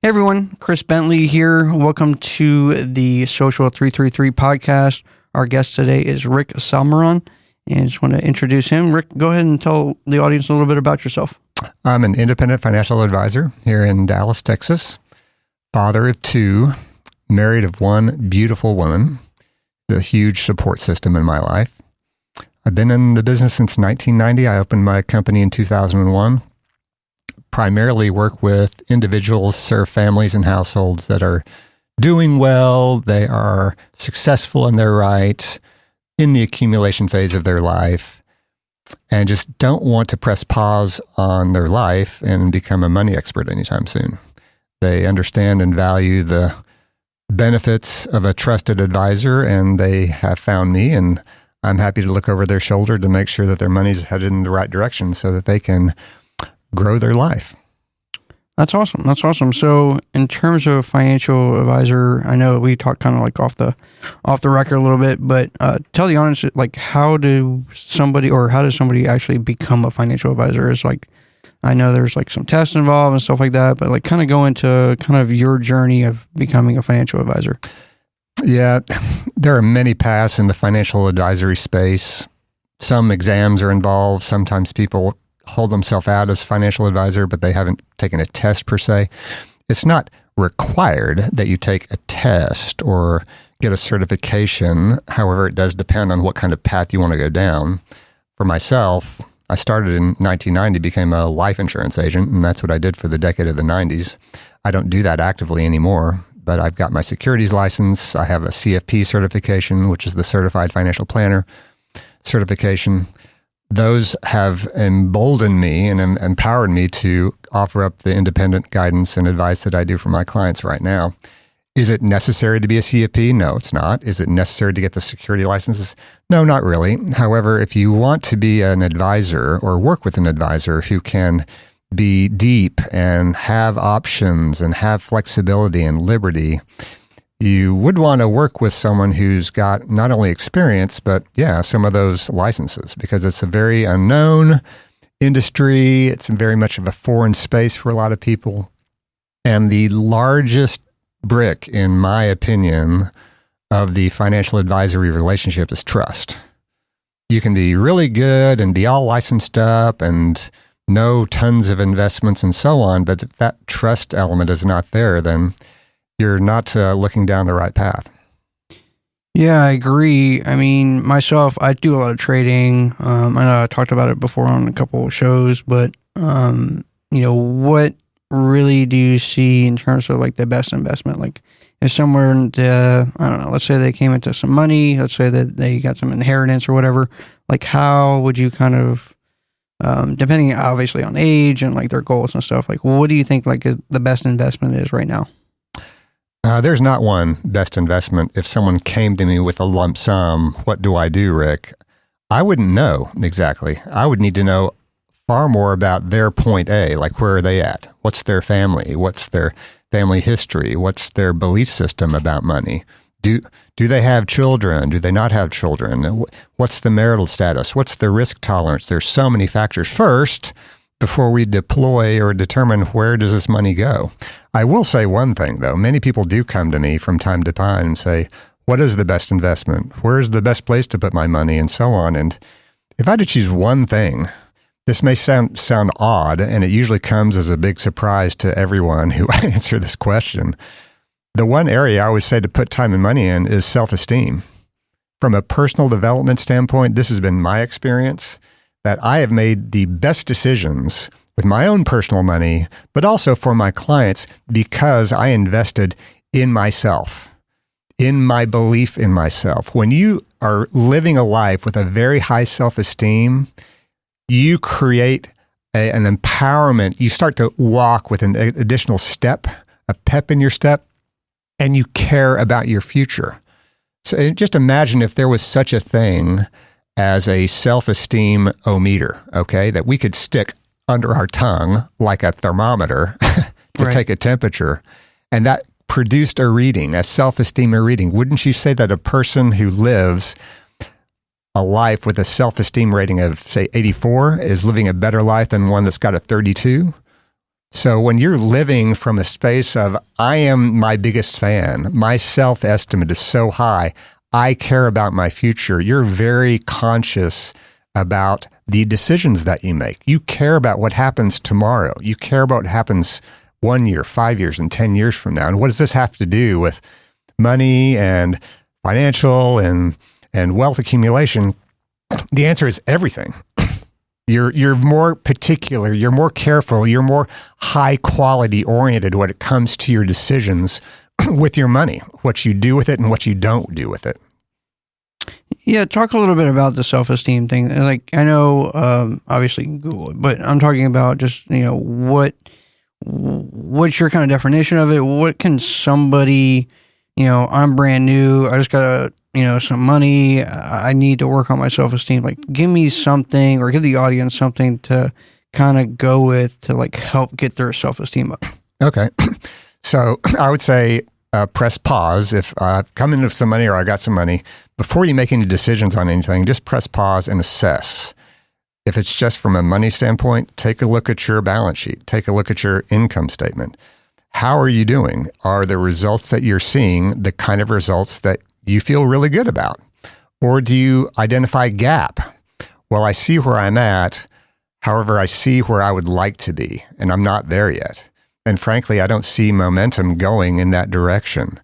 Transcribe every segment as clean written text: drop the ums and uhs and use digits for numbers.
Hey everyone, Chris Bentley here. Welcome to the Social 333 podcast. Our guest today is Rick Salmeron, and I just want to introduce him. Rick, go ahead and tell the audience a little bit about yourself. I'm an independent financial advisor here in Dallas, Texas, father of two, married of one beautiful woman, a huge support system in my life. I've been in the business since 1990. I opened my company in 2001. Primarily work with individuals, serve families and households that are doing well, they are successful in their right, in the accumulation phase of their life, and just don't want to press pause on their life and become a money expert anytime soon. They understand and value the benefits of a trusted advisor, and they have found me, and I'm happy to look over their shoulder to make sure that their money's headed in the right direction so that they can grow their life. That's awesome. That's awesome. So in terms of financial advisor, I know we talked kind of like off the record a little bit, but tell the audience, like, how does somebody actually become a financial advisor? Is like, I know there's like some tests involved and stuff like that, but like kind of go into kind of your journey of becoming a financial advisor. Yeah, there are many paths in the financial advisory space. Some exams are involved. Sometimes people hold themselves out as financial advisor, but they haven't taken a test per se. It's not required that you take a test or get a certification. However, it does depend on what kind of path you want to go down. For myself, I started in 1990, became a life insurance agent, and that's what I did for the decade of the 90s. I don't do that actively anymore, but I've got my securities license. I have a CFP certification, which is the Certified Financial Planner certification. Those have emboldened me and empowered me to offer up the independent guidance and advice that I do for my clients right now. Is it necessary to be a CFP? No, it's not. Is it necessary to get the security licenses? No, not really. However, if you want to be an advisor or work with an advisor who can be deep and have options and have flexibility and liberty, you would want to work with someone who's got not only experience, but some of those licenses, because it's a very unknown industry. It's very much of a foreign space for a lot of people. And the largest brick, in my opinion, of the financial advisory relationship is trust. You can be really good and be all licensed up and know tons of investments and so on, but if that trust element is not there, then you're not looking down the right path. Yeah, I agree. I mean, myself, I do a lot of trading. I know I talked about it before on a couple of shows, but, what really do you see in terms of like the best investment? Like if someone, I don't know, let's say they came into some money, let's say that they got some inheritance or whatever, like how would you kind of, depending obviously on age and like their goals and stuff, like what do you think like the best investment is right now? There's not one best investment. If someone came to me with a lump sum, what do I do, Rick? I wouldn't know exactly. I would need to know far more about their point A, like where are they at? What's their family? What's their family history? What's their belief system about money? Do they have children? Do they not have children? What's the marital status? What's the risk tolerance? There's so many factors first before we deploy or determine where does this money go. I will say one thing, though. Many people do come to me from time to time and say, what is the best investment? Where's the best place to put my money? And so on. And if I had to choose one thing, this may sound odd, and it usually comes as a big surprise to everyone who answer this question. The one area I always say to put time and money in is self-esteem. From a personal development standpoint, this has been my experience that I have made the best decisions with my own personal money, but also for my clients because I invested in myself, in my belief in myself. When you are living a life with a very high self-esteem, you create an empowerment. You start to walk with an additional step, a pep in your step, and you care about your future. So just imagine if there was such a thing as a self-esteem-o-meter, okay, that we could stick under our tongue like a thermometer to take a temperature, and that produced a reading, a self-esteem reading. Wouldn't you say that a person who lives a life with a self-esteem rating of, say, 84 is living a better life than one that's got a 32? So when you're living from a space of, I am my biggest fan, my self-estimate is so high, I care about my future, you're very conscious about the decisions that you make. You care about what happens tomorrow. You care about what happens 1 year, 5 years, and 10 years from now. And what does this have to do with money and financial and wealth accumulation? The answer is everything. You're more particular, you're more careful, you're more high quality oriented when it comes to your decisions with your money, what you do with it and what you don't do with it. Yeah, talk a little bit about the self-esteem thing. Like, I know, obviously you can Google it, but I'm talking about just, what's your kind of definition of it? What can somebody, I'm brand new, I just got some money, I need to work on my self-esteem. Like, give me something, or give the audience something to kind of go with to like help get their self-esteem up. Okay. So I would say, press pause. If I've come in with some money or I got some money, before you make any decisions on anything, just press pause and assess. If it's just from a money standpoint, take a look at your balance sheet. Take a look at your income statement. How are you doing? Are the results that you're seeing the kind of results that you feel really good about? Or do you identify a gap? Well, I see where I'm at. However, I see where I would like to be, and I'm not there yet. And frankly, I don't see momentum going in that direction.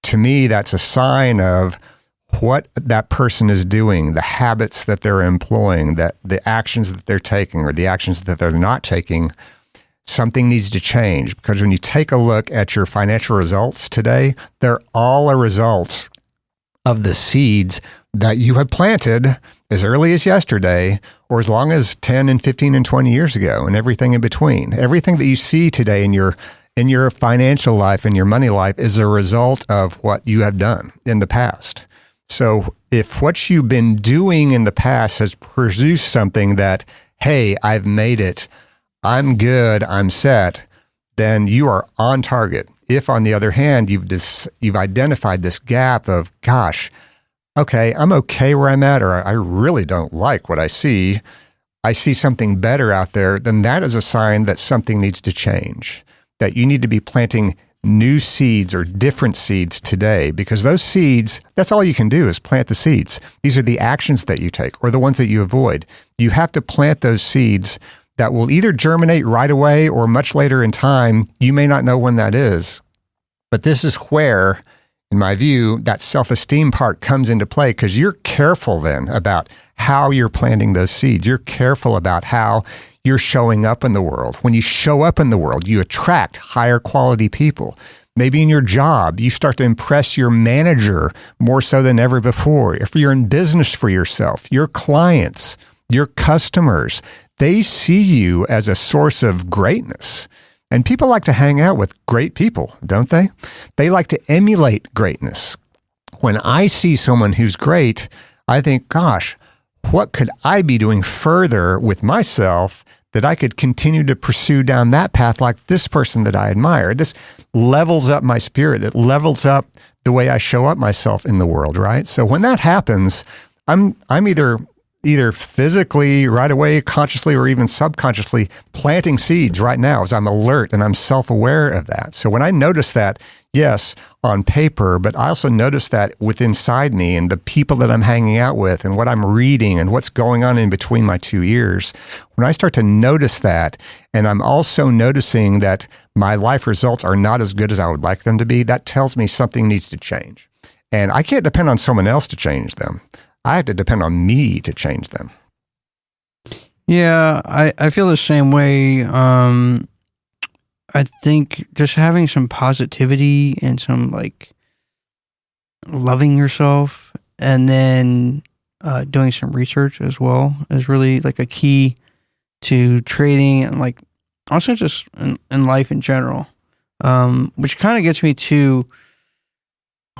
To me, that's a sign of what that person is doing, the habits that they're employing, that the actions that they're taking or the actions that they're not taking. Something needs to change, because when you take a look at your financial results today, they're all a result of the seeds that you have planted as early as yesterday, or as long as 10 and 15 and 20 years ago, and everything in between. Everything that you see today in your financial life and your money life is a result of what you have done in the past. So if what you've been doing in the past has produced something that, hey, I've made it, I'm good, I'm set, then you are on target. If, on the other hand, you've identified this gap of, gosh, okay, I'm okay where I'm at, or I really don't like what I see something better out there, then that is a sign that something needs to change, that you need to be planting new seeds or different seeds today, because those seeds, that's all you can do is plant the seeds. These are the actions that you take or the ones that you avoid. You have to plant those seeds that will either germinate right away or much later in time. You may not know when that is, but this is where, in my view, that self-esteem part comes into play, because you're careful then about how you're planting those seeds. You're careful about how you're showing up in the world. When you show up in the world, you attract higher quality people. Maybe in your job, you start to impress your manager more so than ever before. If you're in business for yourself, your clients, your customers, they see you as a source of greatness. And people like to hang out with great people, don't they? They like to emulate greatness. When I see someone who's great, I think, gosh, what could I be doing further with myself that I could continue to pursue down that path like this person that I admire? This levels up my spirit. It levels up the way I show up myself in the world, right? So when that happens, I'm either physically right away, consciously, or even subconsciously planting seeds right now as I'm alert and I'm self-aware of that. So when I notice that, yes, on paper, but I also notice that within inside me and the people that I'm hanging out with and what I'm reading and what's going on in between my two ears, when I start to notice that, and I'm also noticing that my life results are not as good as I would like them to be, that tells me something needs to change. And I can't depend on someone else to change them. I have to depend on me to change them. Yeah, I feel the same way. I think just having some positivity and some like loving yourself, and then doing some research as well is really like a key to trading, and like also just in life in general, which kind of gets me to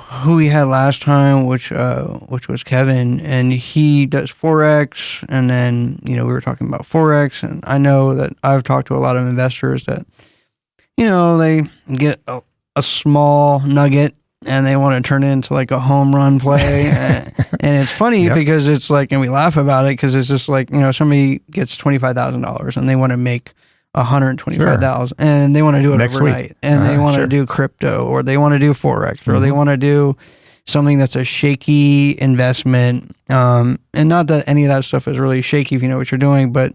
who we had last time, which was Kevin, and he does Forex. And then, we were talking about Forex, and I know that I've talked to a lot of investors that, they get a small nugget and they want to turn it into like a home run play. and it's funny because it's like, and we laugh about it because it's just like, somebody gets $25,000 and they want to make 125,000 and they want to do it Next overnight week. and they want to Sure. do crypto or they want to do Forex or they want to do something that's a shaky investment. And not that any of that stuff is really shaky if you know what you're doing, but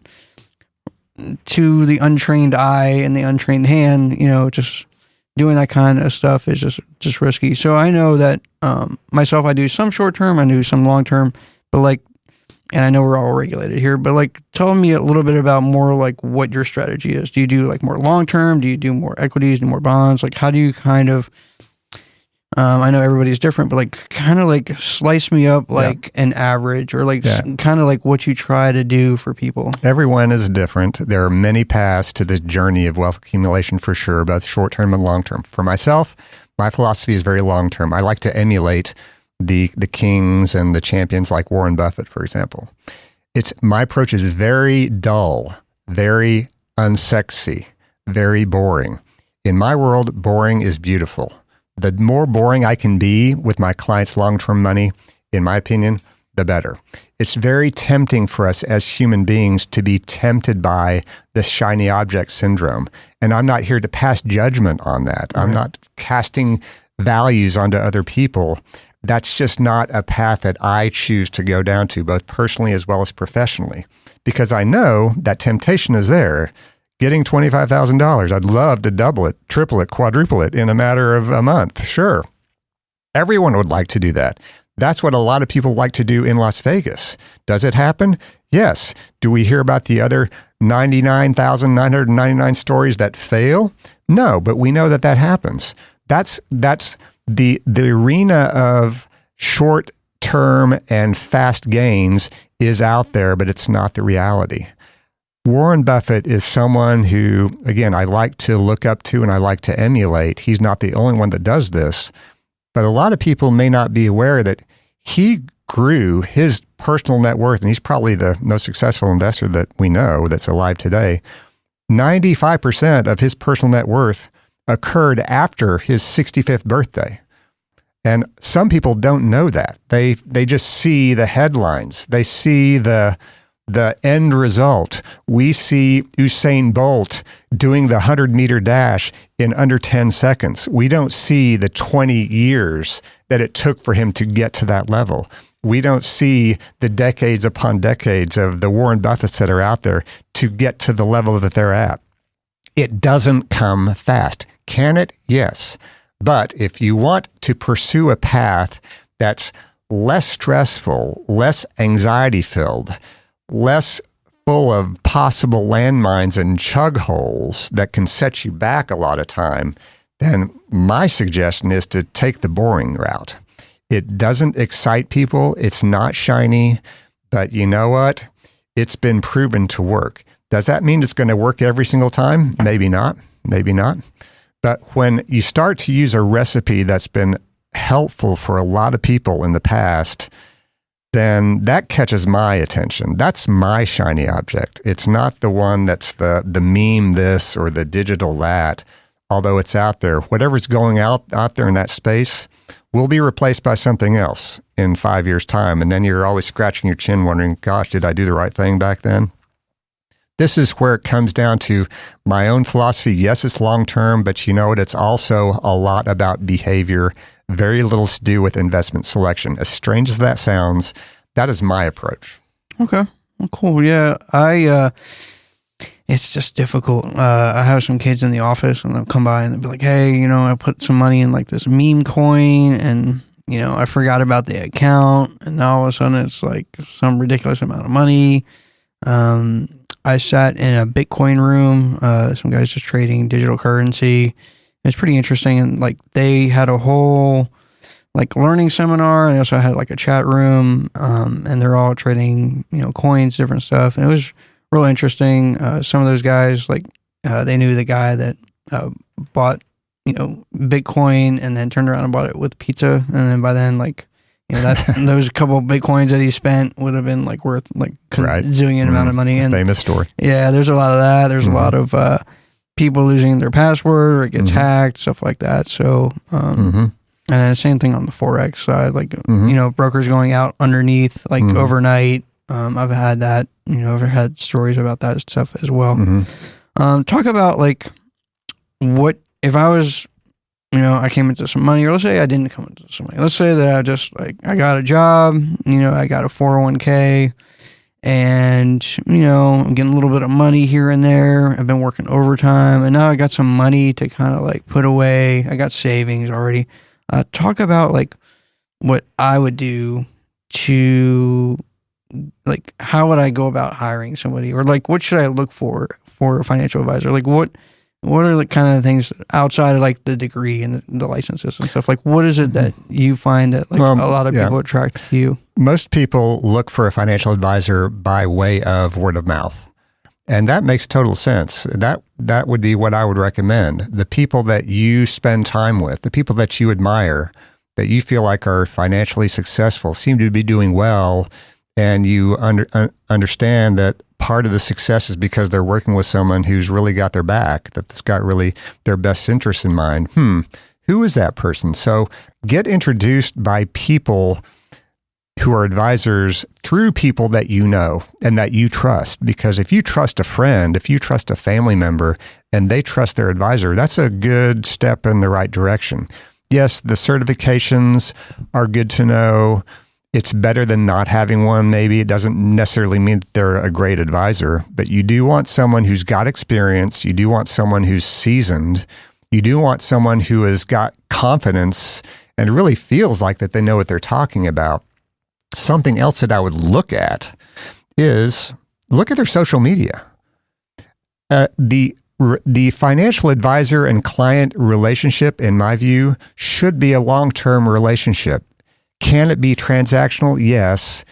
to the untrained eye and the untrained hand, just doing that kind of stuff is just risky. So I know that myself, I do some short term, I do some long term, but and I know we're all regulated here, but tell me a little bit about more what your strategy is. Do you do more long term? Do you do more equities, do more bonds? How do you kind of, I know everybody's different, but kind of slice me up an average or kind of what you try to do for people. Everyone is different. There are many paths to this journey of wealth accumulation for sure, both short term and long term. For myself, my philosophy is very long term. I like to emulate the kings and the champions like Warren Buffett, for example. My approach is very dull, very unsexy, very boring. In my world, boring is beautiful. The more boring I can be with my clients' long-term money, in my opinion, the better. It's very tempting for us as human beings to be tempted by the shiny object syndrome. And I'm not here to pass judgment on that. I'm not casting values onto other people. That's just not a path that I choose to go down to, both personally as well as professionally, because I know that temptation is there. Getting $25,000, I'd love to double it, triple it, quadruple it in a matter of a month. Sure. Everyone would like to do that. That's what a lot of people like to do in Las Vegas. Does it happen? Yes. Do we hear about the other 99,999 stories that fail? No, but we know that happens. That's the arena of short-term and fast gains is out there, but it's not the reality. Warren Buffett is someone who, again, I like to look up to and I like to emulate. He's not the only one that does this, but a lot of people may not be aware that he grew his personal net worth, and he's probably the most successful investor that we know that's alive today. 95% of his personal net worth occurred after his 65th birthday. And some people don't know that. They just see the headlines. They see the end result. We see Usain Bolt doing the 100-meter dash in under 10 seconds. We don't see the 20 years that it took for him to get to that level. We don't see the decades upon decades of the Warren Buffetts that are out there to get to the level that they're at. It doesn't come fast. Can it? Yes. But if you want to pursue a path that's less stressful, less anxiety-filled, less full of possible landmines and chug holes that can set you back a lot of time, then my suggestion is to take the boring route. It doesn't excite people. It's not shiny, but you know what? It's been proven to work. Does that mean it's going to work every single time? Maybe not. Maybe not. But when you start to use a recipe that's been helpful for a lot of people in the past, then that catches my attention. That's my shiny object. It's not the one that's the meme this or the digital that, although it's out there. Whatever's going out there in that space will be replaced by something else in 5 years' time. And then you're always scratching your chin wondering, gosh, did I do the right thing back then? This is where it comes down to my own philosophy. Yes, it's long-term, but you know what? It's also a lot about behavior, very little to do with investment selection. As strange as that sounds, that is my approach. Okay. Well, cool. Yeah. It's just difficult. I have some kids in the office and they'll come by and they'll be like, hey, I put some money in this meme coin and, I forgot about the account and now all of a sudden it's some ridiculous amount of money. I sat in a Bitcoin room. Some guys just trading digital currency. It's pretty interesting. And they had a whole learning seminar. They also had a chat room. And they're all trading, coins, different stuff. And it was real interesting. Some of those guys, they knew the guy that bought, Bitcoin and then turned around and bought it with pizza. And then by then, that those couple of Bitcoins that he spent would have been worth zillion amount of money. And famous story. Yeah, there's a lot of that. There's a lot of people losing their password or it gets hacked, stuff like that. So, and then the same thing on the Forex side, brokers going out underneath overnight. I've had that, I've had stories about that stuff as well. Talk about like what if I was, I came into some money, or let's say I didn't come into some money. Let's say that I just I got a job, I got a 401k, and I'm getting a little bit of money here and there. I've been working overtime, and now I got some money to kind of like put away. I got savings already. Talk about like what I would do to, like, how would I go about hiring somebody, or like what should I look for a financial advisor? Like what are the kind of things outside of like the degree and the licenses and stuff? Like what is it that you find that like a lot of people attract to you? Most people look for a financial advisor by way of word of mouth. And that makes total sense. That would be what I would recommend. The people that you spend time with, the people that you admire, that you feel like are financially successful, seem to be doing well, and you understand that part of the success is because they're working with someone who's really got their back, that's got really their best interests in mind. Who is that person? So get introduced by people who are advisors through people that you know and that you trust. Because if you trust a friend, if you trust a family member, and they trust their advisor, that's a good step in the right direction. Yes, the certifications are good to know. It's better than not having one, maybe. It doesn't necessarily mean that they're a great advisor, but you do want someone who's got experience. You do want someone who's seasoned. You do want someone who has got confidence and really feels like that they know what they're talking about. Something else that I would look at is look at their social media. The financial advisor and client relationship, in my view, should be a long-term relationship. Can it be transactional? Yes,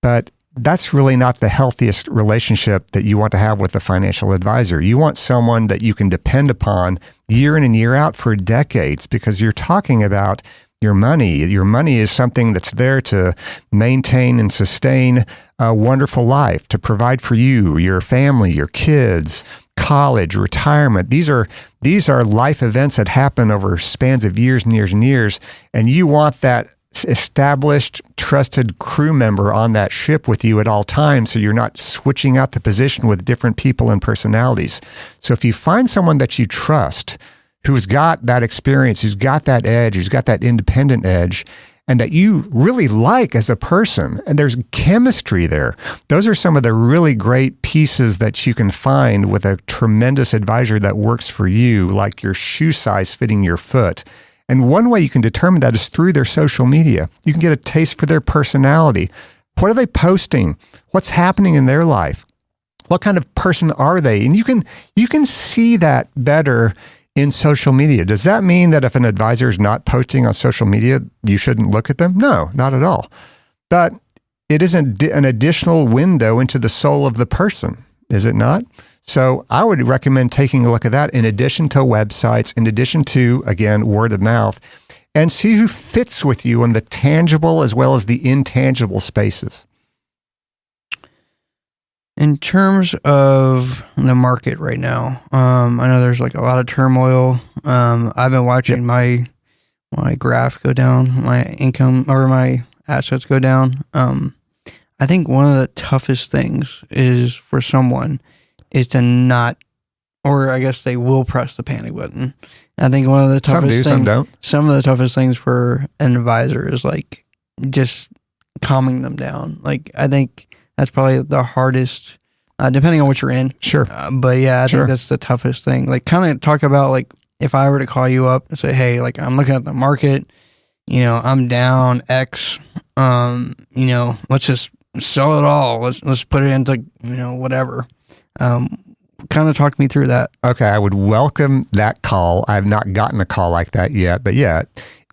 but that's really not the healthiest relationship that you want to have with a financial advisor. You want someone that you can depend upon year in and year out for decades, because you're talking about your money. Your money is something that's there to maintain and sustain a wonderful life, to provide for you, your family, your kids, college, retirement. These are life events that happen over spans of years and years and years, and you want that established, trusted crew member on that ship with you at all times, so you're not switching out the position with different people and personalities. So if you find someone that you trust, who's got that experience, who's got that edge, who's got that independent edge, and that you really like as a person, and there's chemistry there, those are some of the really great pieces that you can find with a tremendous advisor that works for you, like your shoe size fitting your foot. And one way you can determine that is through their social media. You can get a taste for their personality. What are they posting? What's happening in their life? What kind of person are they? And you can see that better in social media. Does that mean that if an advisor is not posting on social media, you shouldn't look at them? No, not at all. But it is an additional window into the soul of the person, is it not? So I would recommend taking a look at that in addition to websites, in addition to, again, word of mouth, and see who fits with you in the tangible as well as the intangible spaces. In terms of the market right now, I know there's like a lot of turmoil. I've been watching my graph go down, my income or my assets go down. I think one of the toughest things is for someone is to not, or I guess they will press the panic button. I think one of the toughest things, some don't. Some of the toughest things for an advisor is like just calming them down. Like I think that's probably the hardest, depending on what you're in. Sure. But yeah, I think that's the toughest thing. Like kind of talk about like if I were to call you up and say, hey, like I'm looking at the market, I'm down X, let's just sell it all. Let's put it into, whatever. Kind of talk me through that. Okay, I would welcome that call. I have not gotten a call like that yet, but yeah,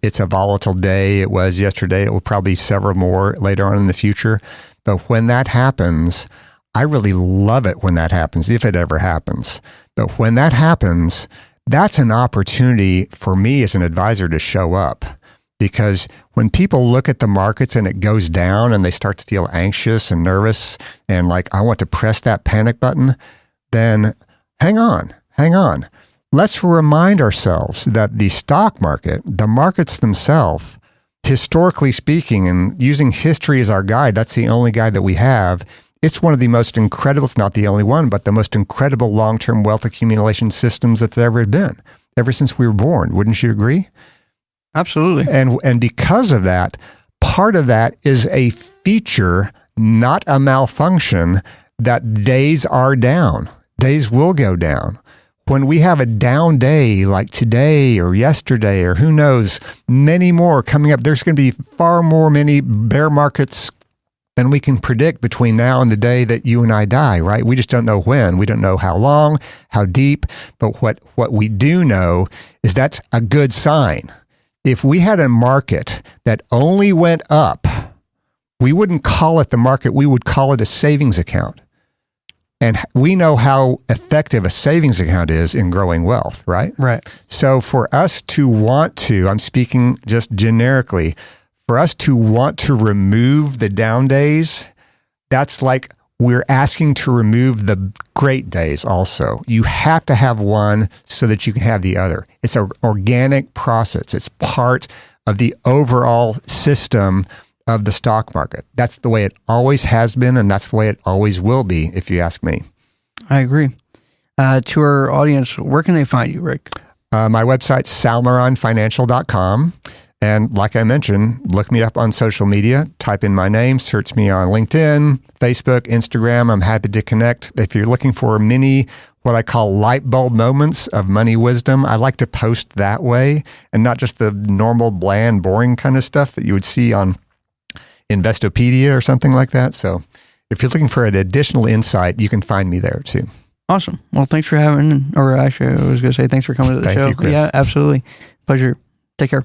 it's a volatile day. It was yesterday. It will probably be several more later on in the future. But when that happens, I really love it when that happens, if it ever happens. But when that happens, that's an opportunity for me as an advisor to show up. Because when people look at the markets and it goes down and they start to feel anxious and nervous and like, I want to press that panic button, then hang on. Let's remind ourselves that the stock market, the markets themselves, historically speaking, and using history as our guide, that's the only guide that we have, It's one of the most incredible, it's not the only one, but the most incredible long-term wealth accumulation systems that's ever been, ever since we were born. Wouldn't you agree? Absolutely. And because of that, part of that is a feature, not a malfunction, that days are down. Days will go down. When we have a down day like today or yesterday or who knows, many more coming up, there's going to be far more many bear markets than we can predict between now and the day that you and I die, right? We just don't know when. We don't know how long, how deep. But what we do know is that's a good sign. If we had a market that only went up, we wouldn't call it the market. We would call it a savings account. And we know how effective a savings account is in growing wealth, right? Right. So for us to want to, I'm speaking just generically, for us to want to remove the down days, that's like we're asking to remove the great days also. You have to have one so that you can have the other. It's an organic process. It's part of the overall system of the stock market. That's the way it always has been, and that's the way it always will be, if you ask me. I agree. To our audience, where can they find you, Rick? My website's salmeronfinancial.com. And like I mentioned, look me up on social media, type in my name, search me on LinkedIn, Facebook, Instagram. I'm happy to connect. If you're looking for mini, what I call light bulb moments of money wisdom, I like to post that way and not just the normal, bland, boring kind of stuff that you would see on Investopedia or something like that. So if you're looking for an additional insight, you can find me there too. Awesome. Well, thanks for having, or actually I was going to say thanks for coming to the show. Thank you, Chris. Yeah, absolutely. Pleasure. Take care.